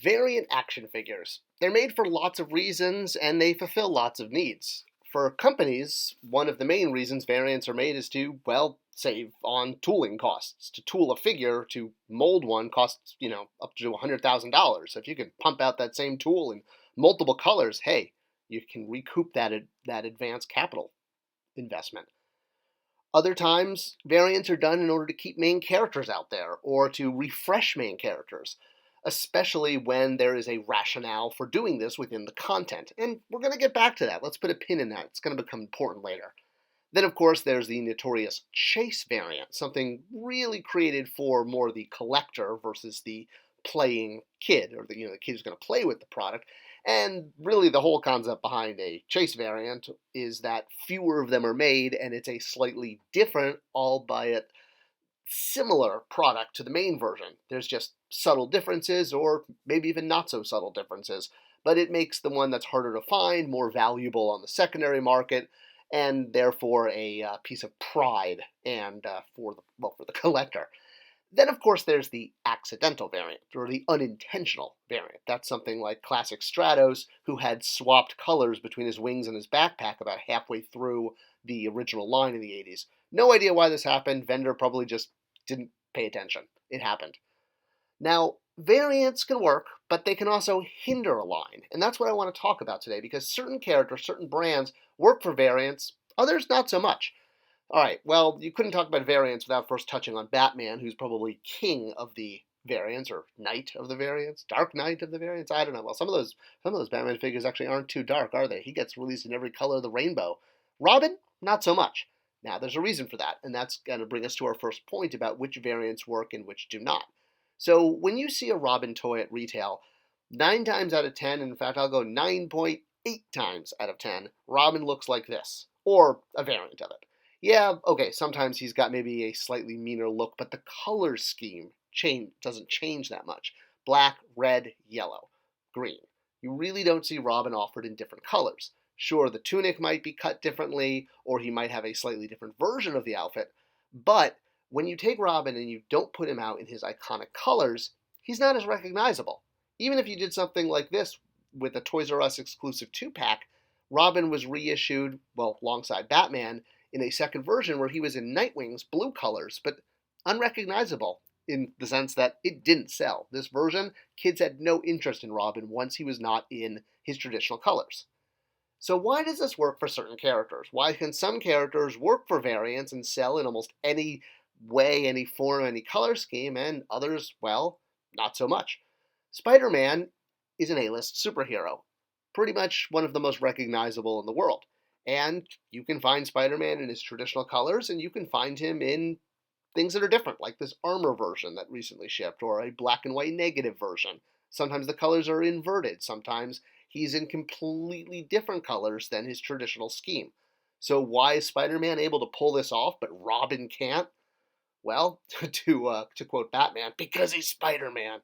Variant action figures. They're made for lots of reasons and they fulfill lots of needs. For companies, one of the main reasons variants are made is to, well, save on tooling costs. To tool a figure, to mold one costs, up to $100,000. If you can pump out that same tool in multiple colors, hey, you can recoup that advanced capital investment. Other times, variants are done in order to keep main characters out there or to refresh main characters, especially when there is a rationale for doing this within the content. And we're going to get back to that. Let's put a pin in that. It's going to become important later. Then, of course, there's the notorious chase variant, something really created for more the collector versus the playing kid, or the kid who's going to play with the product. And really the whole concept behind a chase variant is that fewer of them are made and it's a slightly different, albeit similar product to the main version. There's just subtle differences or maybe even not so subtle differences, but it makes the one that's harder to find more valuable on the secondary market and therefore a piece of pride and for the collector. Then, of course, there's the accidental variant, or the unintentional variant. That's something like classic Stratos, who had swapped colors between his wings and his backpack about halfway through the original line in the 80s. No idea why this happened. Vendor probably just didn't pay attention. It happened. Now, variants can work, but they can also hinder a line. And that's what I want to talk about today, because certain characters, certain brands work for variants, others not so much. All right, well, you couldn't talk about variants without first touching on Batman, who's probably king of the variants, or knight of the variants, dark knight of the variants. I don't know. Well, some of those Batman figures actually aren't too dark, are they? He gets released in every color of the rainbow. Robin, not so much. Now, there's a reason for that, and that's going to bring us to our first point about which variants work and which do not. So when you see a Robin toy at retail, 9 times out of 10, and in fact, I'll go 9.8 times out of 10, Robin looks like this, or a variant of it. Yeah, okay, sometimes he's got maybe a slightly meaner look, but the color scheme doesn't change that much. Black, red, yellow, green. You really don't see Robin offered in different colors. Sure, the tunic might be cut differently, or he might have a slightly different version of the outfit, but when you take Robin and you don't put him out in his iconic colors, he's not as recognizable. Even if you did something like this with a Toys R Us exclusive 2-pack, Robin was reissued, alongside Batman, in a second version where he was in Nightwing's blue colors, but unrecognizable in the sense that it didn't sell. This version, kids had no interest in Robin once he was not in his traditional colors. So why does this work for certain characters? Why can some characters work for variants and sell in almost any way, any form, any color scheme, and others, not so much? Spider-Man is an A-list superhero, pretty much one of the most recognizable in the world. And you can find Spider-Man in his traditional colors, and you can find him in things that are different, like this armor version that recently shipped, or a black and white negative version. Sometimes the colors are inverted. Sometimes he's in completely different colors than his traditional scheme. So why is Spider-Man able to pull this off, but Robin can't? Well, to quote Batman, because he's Spider-Man.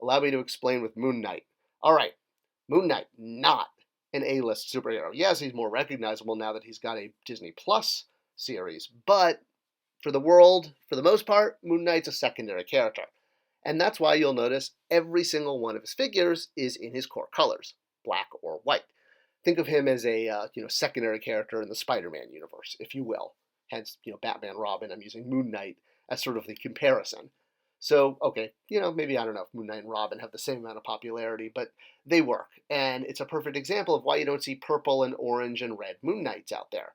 Allow me to explain with Moon Knight. All right, Moon Knight, not an A-list superhero. Yes, he's more recognizable now that he's got a Disney Plus series, but for the world, for the most part, Moon Knight's a secondary character. And that's why you'll notice every single one of his figures is in his core colors, black or white. Think of him as a secondary character in the Spider-Man universe, if you will. Hence, Batman, Robin, I'm using Moon Knight as sort of the comparison. So, okay, maybe I don't know if Moon Knight and Robin have the same amount of popularity, but they work. And it's a perfect example of why you don't see purple and orange and red Moon Knights out there.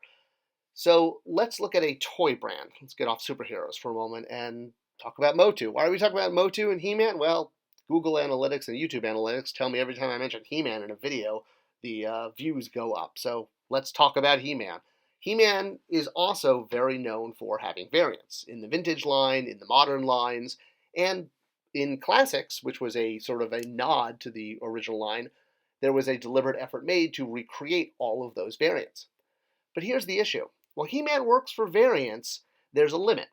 So let's look at a toy brand. Let's get off superheroes for a moment and talk about Motu. Why are we talking about Motu and He-Man? Well, Google Analytics and YouTube Analytics tell me every time I mention He-Man in a video, the views go up. So let's talk about He-Man. He-Man is also very known for having variants in the vintage line, in the modern lines, and in classics, which was a sort of a nod to the original line. There was a deliberate effort made to recreate all of those variants. But here's the issue. While He-Man works for variants, there's a limit.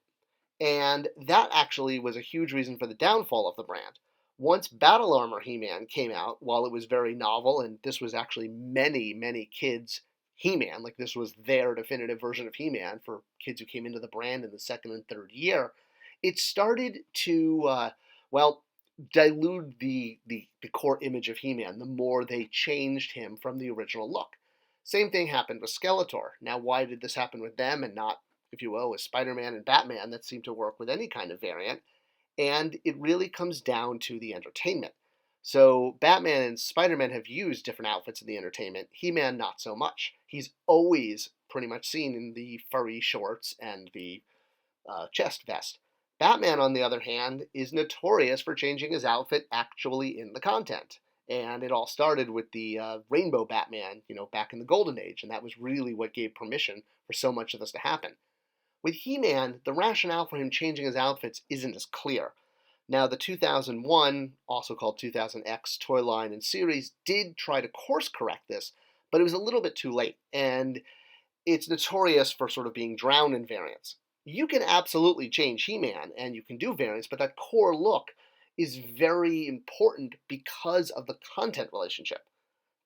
And that actually was a huge reason for the downfall of the brand. Once Battle Armor He-Man came out, while it was very novel, and this was actually many, many kids' He-Man, like this was their definitive version of He-Man for kids who came into the brand in the second and third year, it started to, dilute the core image of He-Man, the more they changed him from the original look. Same thing happened with Skeletor. Now, why did this happen with them and not, if you will, with Spider-Man and Batman that seem to work with any kind of variant? And it really comes down to the entertainment. So Batman and Spider-Man have used different outfits in the entertainment. He-Man, not so much. He's always pretty much seen in the furry shorts and the chest vest. Batman, on the other hand, is notorious for changing his outfit actually in the content. And it all started with the Rainbow Batman, back in the Golden Age, and that was really what gave permission for so much of this to happen. With He-Man, the rationale for him changing his outfits isn't as clear. Now, the 2001, also called 2000X toy line and series, did try to course correct this, but it was a little bit too late, and it's notorious for sort of being drowned in variants. You can absolutely change He-Man, and you can do variants, but that core look is very important because of the content relationship.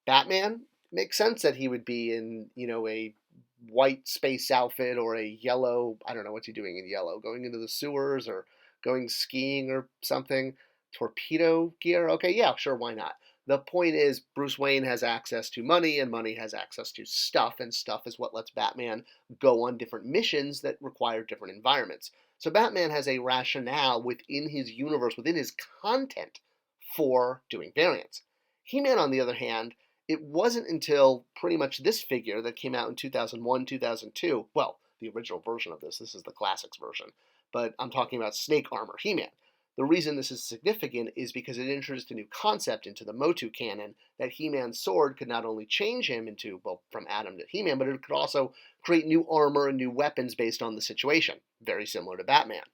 Batman, makes sense that he would be in, a white space outfit or a yellow, I don't know what's he doing in yellow, going into the sewers or going skiing or something, torpedo gear. Okay, yeah, sure, why not? The point is, Bruce Wayne has access to money, and money has access to stuff, and stuff is what lets Batman go on different missions that require different environments. So Batman has a rationale within his universe, within his content, for doing variants. He-Man, on the other hand, it wasn't until pretty much this figure that came out in 2001, 2002, well, the original version of this is the classics version, but I'm talking about Snake Armor He-Man. The reason this is significant is because it introduced a new concept into the Motu canon, that He-Man's sword could not only change him into, well, from Adam to He-Man, but it could also create new armor and new weapons based on the situation, very similar to Batman.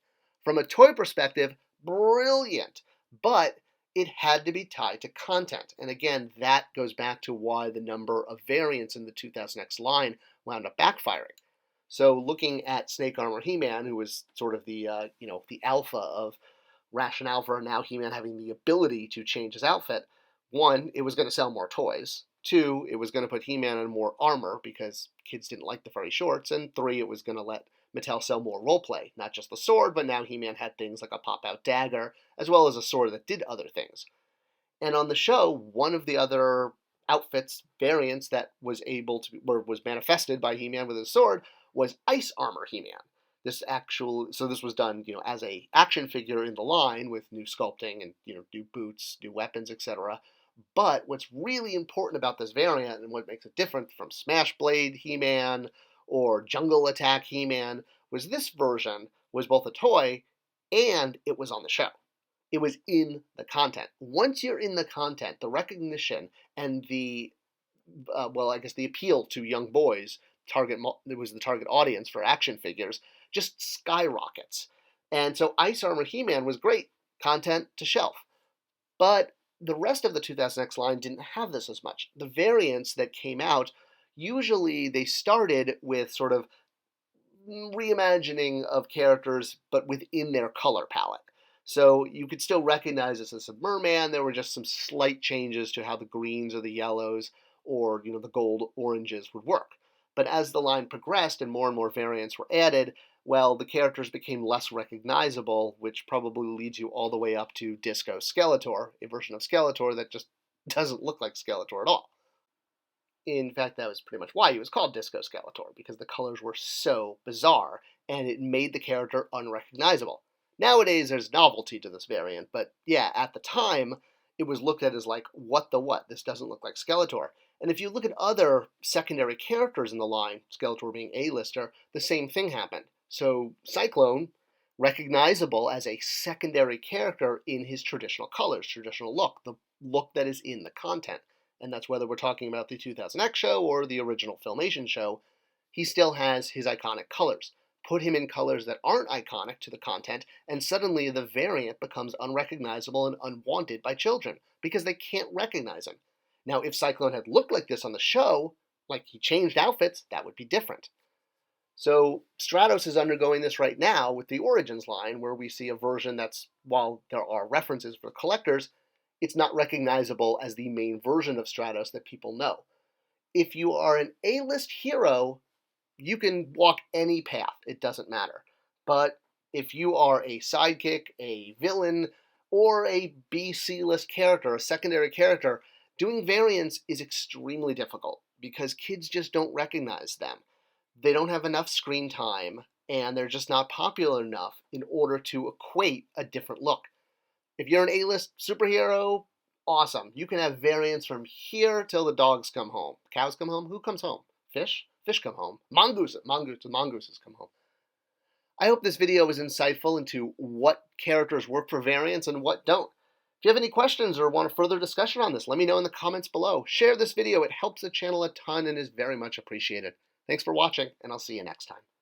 From a toy perspective, brilliant, but it had to be tied to content. And again, that goes back to why the number of variants in the 2000X line wound up backfiring. So looking at Snake Armor He-Man, who was sort of the alpha of rationale for now He-Man having the ability to change his outfit, one, it was going to sell more toys. Two, it was going to put He-Man in more armor because kids didn't like the furry shorts. And three, it was going to let Mattel sell more roleplay. Not just the sword, but now He-Man had things like a pop-out dagger, as well as a sword that did other things. And on the show, one of the other outfits variants that was was manifested by He-Man with his sword was Ice Armor He-Man. This was done, as a action figure in the line with new sculpting and, new boots, new weapons, etc. But what's really important about this variant and what makes it different from Smash Blade He-Man or Jungle Attack He-Man was this version was both a toy and it was on the show. It was in the content. Once you're in the content, the recognition and the appeal to young boys, it was the target audience for action figures, just skyrockets. And so Ice Armor He-Man was great, content to shelf. But the rest of the 2000X line didn't have this as much. The variants that came out, usually they started with sort of reimagining of characters, but within their color palette. So you could still recognize this as a merman. There were just some slight changes to how the greens or the yellows or the gold oranges would work. But as the line progressed and more variants were added, well, the characters became less recognizable, which probably leads you all the way up to Disco Skeletor, a version of Skeletor that just doesn't look like Skeletor at all. In fact, that was pretty much why he was called Disco Skeletor, because the colors were so bizarre, and it made the character unrecognizable. Nowadays, there's novelty to this variant, but yeah, at the time, it was looked at as like, what the what? This doesn't look like Skeletor. And if you look at other secondary characters in the line, Skeletor being A-lister, the same thing happened. So Cyclone, recognizable as a secondary character in his traditional colors, traditional look, the look that is in the content. And that's whether we're talking about the 2000X show or the original Filmation show, he still has his iconic colors. Put him in colors that aren't iconic to the content, and suddenly the variant becomes unrecognizable and unwanted by children, because they can't recognize him. Now, if Cyclone had looked like this on the show, like he changed outfits, that would be different. So Stratos is undergoing this right now with the Origins line, where we see a version that's, while there are references for collectors, it's not recognizable as the main version of Stratos that people know. If you are an A-list hero, you can walk any path. It doesn't matter. But if you are a sidekick, a villain, or a B-C-list character, a secondary character, doing variants is extremely difficult because kids just don't recognize them. They don't have enough screen time, and they're just not popular enough in order to equate a different look. If you're an A-list superhero, awesome. You can have variants from here till the dogs come home. Cows come home? Who comes home? Fish? Fish come home. Mongooses come home. I hope this video was insightful into what characters work for variants and what don't. If you have any questions or want a further discussion on this, let me know in the comments below. Share this video. It helps the channel a ton and is very much appreciated. Thanks for watching, and I'll see you next time.